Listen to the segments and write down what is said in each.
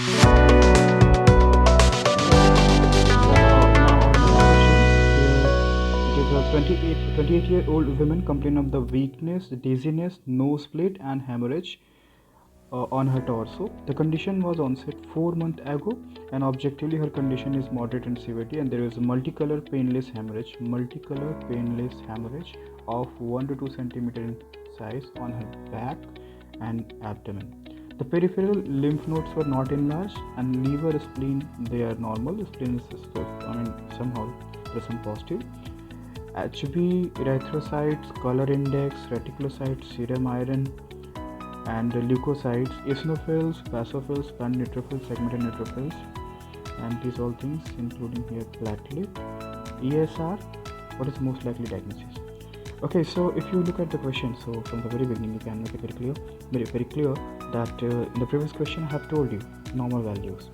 Now, our next question here, it is a 28-year-old woman complained of the weakness, dizziness, nosebleed, and hemorrhage on her torso. The condition was onset 4 months ago, and objectively her condition is moderate in severity, and there is multicolor painless hemorrhage of 1 to 2 centimeter in size on her back and abdomen. The peripheral lymph nodes were not enlarged, and liver, spleen, they are normal. Spleen is, somehow there's some positive. HB, erythrocytes, color index, reticulocytes, serum iron, and leukocytes, eosinophils, basophils, plant neutrophils, segmented neutrophils, and these all things, including here platelet, ESR. What is most likely diagnosis? Okay, so if you look at the question, so from the very beginning, you can make it very clear that in the previous question I have told you normal values,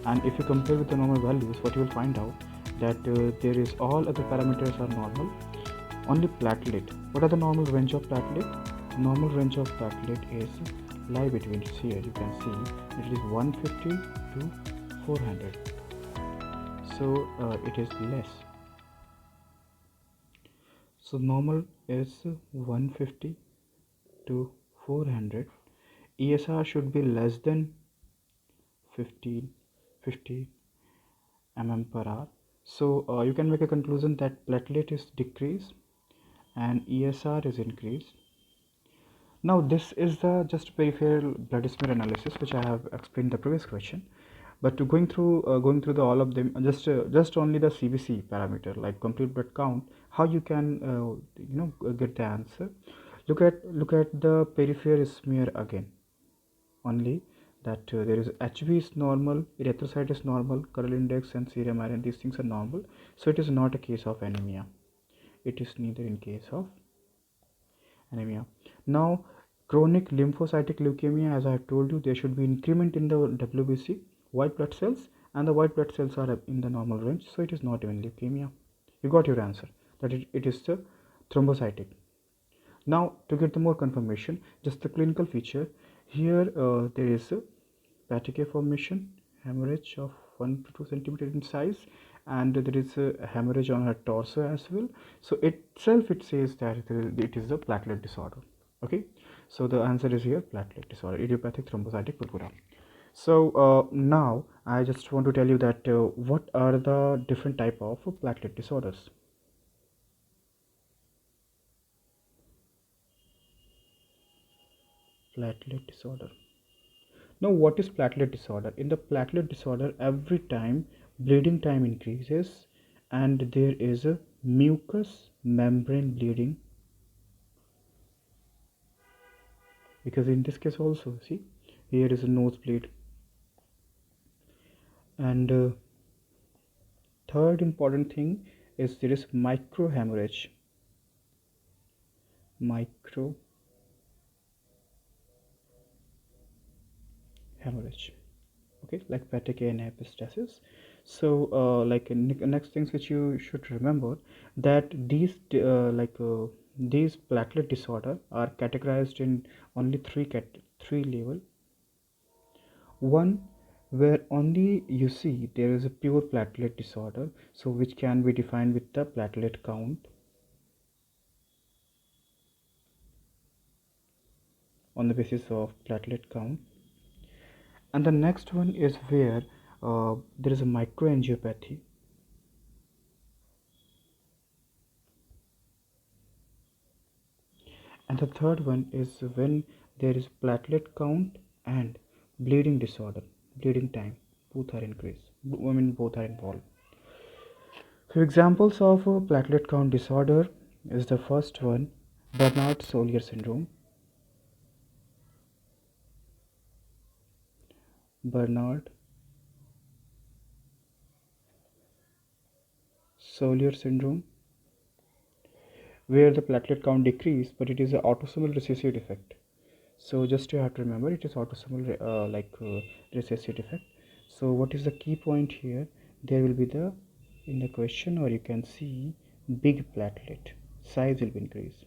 and if you compare with the normal values, what you will find out that there is all other parameters are normal, only platelet. What are the normal range of platelet? Normal range of platelet is lie between here, you can see it is 150 to 400, so it is less. So normal is 150 to 400. ESR should be less than 50 mm per hour. So you can make a conclusion that platelet is decreased and ESR is increased. Now this is the just peripheral blood smear analysis which I have explained the previous question. But to going through the all of them, just only the CBC parameter like complete blood count, how you can get the answer. Look at the peripheral smear again. Only that there is HB is normal, erythrocyte is normal, color index and serum iron, these things are normal. So it is not a case of anemia. It is neither in case of anemia. Now, chronic lymphocytic leukemia, as I have told you, there should be increment in the WBC, white blood cells, and the white blood cells are in the normal range, so it is not even leukemia. You got your answer, that it is the thrombocytic. Now, to get the more confirmation, just the clinical feature, here there is a petechiae formation, hemorrhage of 1 to 2 centimeter in size, and there is a hemorrhage on her torso as well. So it says that it is a platelet disorder. Okay, so the answer is here platelet disorder, idiopathic thrombocytic purpura. So now I just want to tell you that what are the different type of platelet disorders. Platelet disorder. Now, what is platelet disorder? In the platelet disorder, every time bleeding time increases and there is a mucous membrane bleeding, because in this case also, see, here is a nosebleed. And third important thing is there is microhemorrhage. Okay, like petechiae and epistaxis. So next things which you should remember, that these platelet disorder are categorized in only three level. One, where only you see there is a pure platelet disorder, so which can be defined with the platelet count on the basis of platelet count. And the next one is where there is a microangiopathy. And the third one is when there is platelet count and bleeding disorder, bleeding time, both are increased. Both are involved. So examples of platelet count disorder is the first one, Bernard-Soulier syndrome. Bernard-Soulier syndrome, where the platelet count decrease, but it is an autosomal recessive defect. So just you have to remember it is autosomal recessive defect. So what is the key point here? There will be the in the question, or you can see big platelet size will be increased.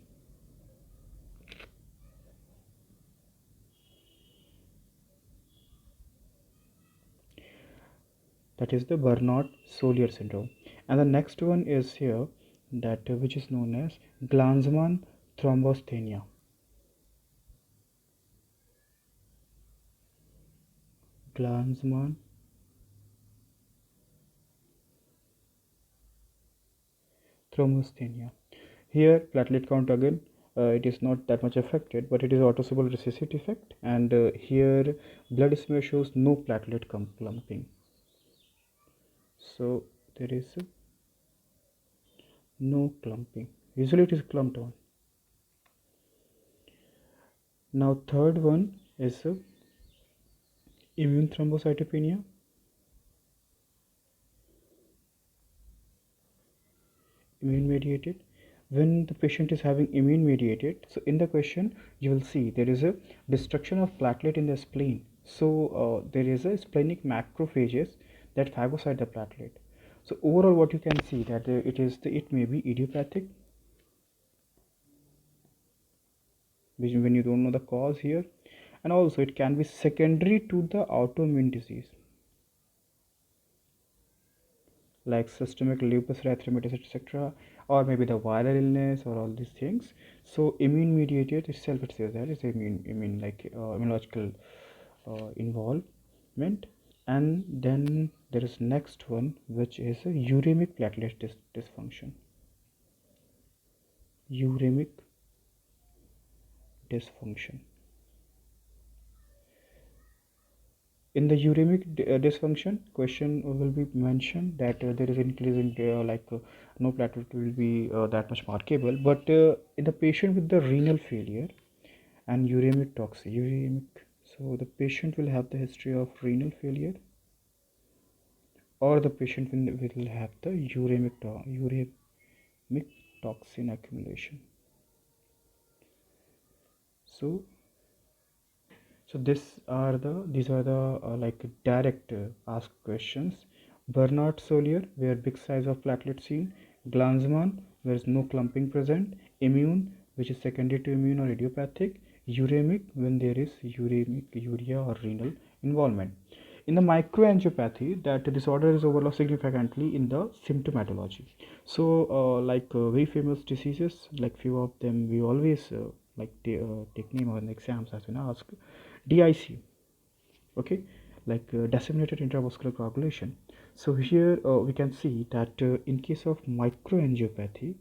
that is the Bernard-Solier syndrome. And the next one is here, that which is known as Glanzmann thrombosthenia. Glanzmann thrombosthenia. Here platelet count again, it is not that much affected, but it is autosomal recessive defect, and here blood smear shows no platelet clumping. So there is no clumping. Usually it is clumped on. Now third one is immune thrombocytopenia. Immune mediated. When the patient is having immune mediated, so in the question you will see there is a destruction of platelet in the spleen. So there is a splenic macrophages that phagocyte the platelet. So overall what you can see that it may be idiopathic, which when you don't know the cause here, and also it can be secondary to the autoimmune disease like systemic lupus erythematosus, etc., or maybe the viral illness or all these things. So immune mediated itself, it says that it's immune like immunological involvement. And then there is next one, which is a uremic platelet dysfunction. Uremic dysfunction. In the uremic dysfunction, question will be mentioned that there is increase in no platelet will be that much markable, but in the patient with the renal failure and uremic, so the patient will have the history of renal failure, or the patient will have the uremic toxin accumulation. So these are the like direct asked questions. Bernard-Solier, where big size of platelet seen. Glanzmann, where is no clumping present. Immune, which is secondary to immune or idiopathic. Uremic, when there is urea or renal involvement. In the microangiopathy, that disorder is overlooked significantly in the symptomatology. So very famous diseases, like few of them we always take name on the exams as been asked. DIC, okay, like disseminated intravascular coagulation. So here we can see that in case of microangiopathy,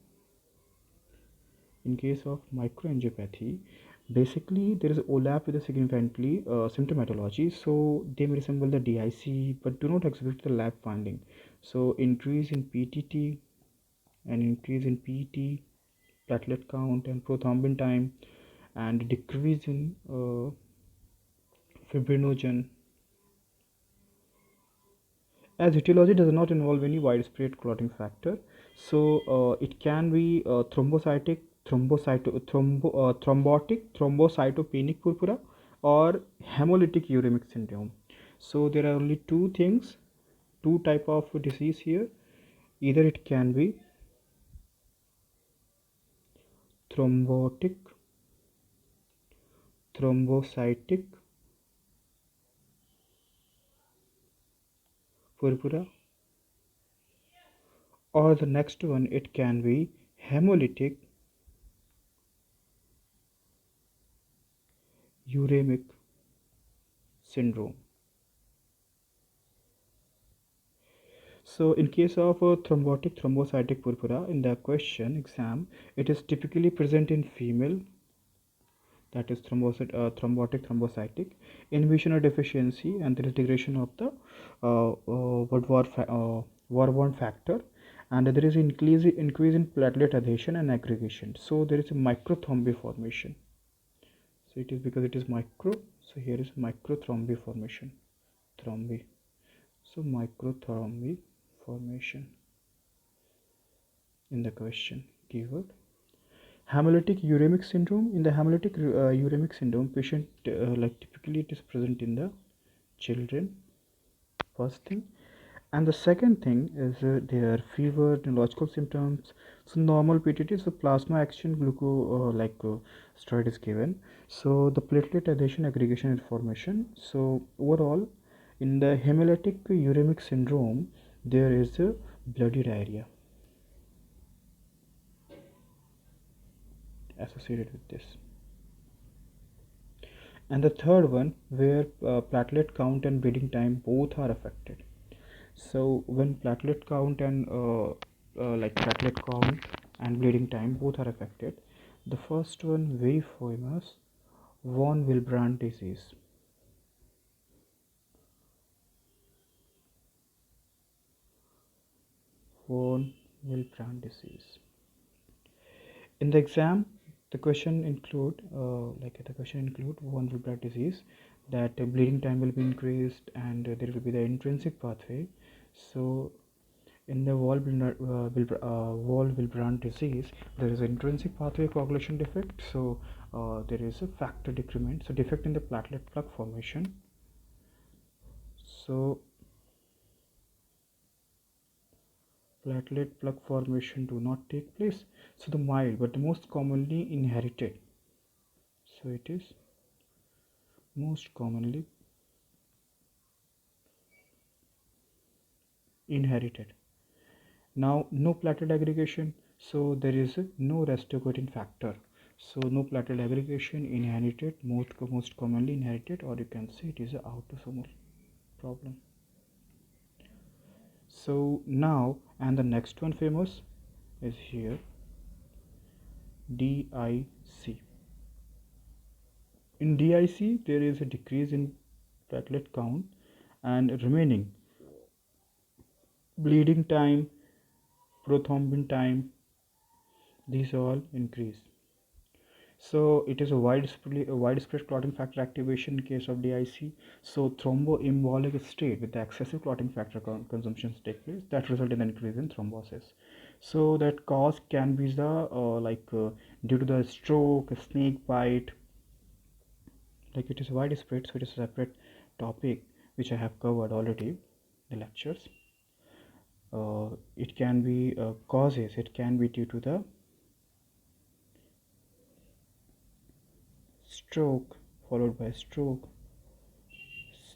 basically there is overlap with the significantly symptomatology, so they may resemble the DIC but do not exhibit the lab finding. So increase in PTT and increase in PET, platelet count and prothrombin time, and decrease in fibrinogen. As etiology does not involve any widespread clotting factor, so it can be thrombotic thrombocytopenic purpura or hemolytic uremic syndrome. So there are only two things, two type of disease here. Either it can be thrombotic thrombocytic purpura, or the next one, it can be hemolytic uremic syndrome. So in case of thrombotic thrombocytic purpura, in the question exam, it is typically present in female, that is thrombotic thrombocytic, inhibition or deficiency, and there is degradation of the Warburg factor, and there is increase in platelet adhesion and aggregation. So there is a microthrombi formation. So it is because it is micro, so here is microthrombi formation, thrombi. So microthrombi formation in the question keyword. Hemolytic uremic syndrome. In the hemolytic uremic syndrome, patient typically it is present in the children, first thing, and the second thing is their fever, neurological symptoms. So normal PTT is the plasma action steroid is given. So the platelet adhesion aggregation information. So overall In the hemolytic uremic syndrome, there is a bloody diarrhea associated with this. And the third one, where platelet count and bleeding time both are affected. So when platelet count and platelet count and bleeding time both are affected, the first one very famous, von Willebrand disease. Von Willebrand disease. In the exam, the question include von Willebrand disease, that bleeding time will be increased and there will be the intrinsic pathway. So in the Willebrand disease, there is an intrinsic pathway coagulation defect. So there is a factor decrement, so defect in the platelet plug formation. So platelet plug formation do not take place. So the mild but the most commonly inherited. So it is most commonly inherited. Now no platelet aggregation, so there is no restocotin factor. So no platelet aggregation, inherited, most commonly inherited, or you can say it is an autosomal problem. So now, and the next one famous is here, DIC. In DIC, there is a decrease in platelet count and remaining bleeding time, prothrombin time, these all increase. So it is a widespread clotting factor activation in case of DIC. So thromboembolic state with the excessive clotting factor consumptions take place that result in an increase in thrombosis. So that cause can be the due to the stroke, snake bite. Like it is widespread, so it is a separate topic which I have covered already in the lectures. It can be causes. It can be due to the stroke, followed by stroke,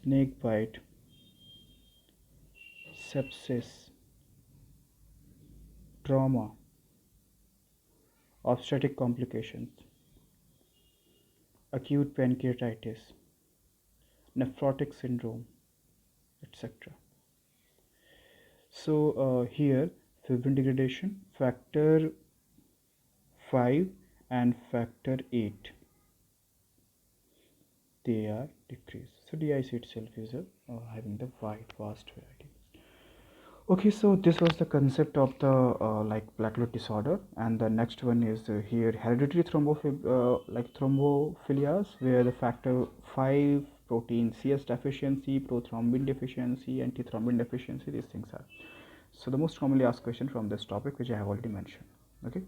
snake bite, sepsis, trauma, obstetric complications, acute pancreatitis, nephrotic syndrome, etc. So here fibrin degradation, factor 5 and factor 8, they are decreased. So DIC itself is having the vast variety. Okay, so this was the concept of the platelet disorder, and the next one is here hereditary thrombophilias, where the factor 5 protein CS deficiency, prothrombin deficiency, antithrombin deficiency, these things are. So the most commonly asked question from this topic, which I have already mentioned. Okay.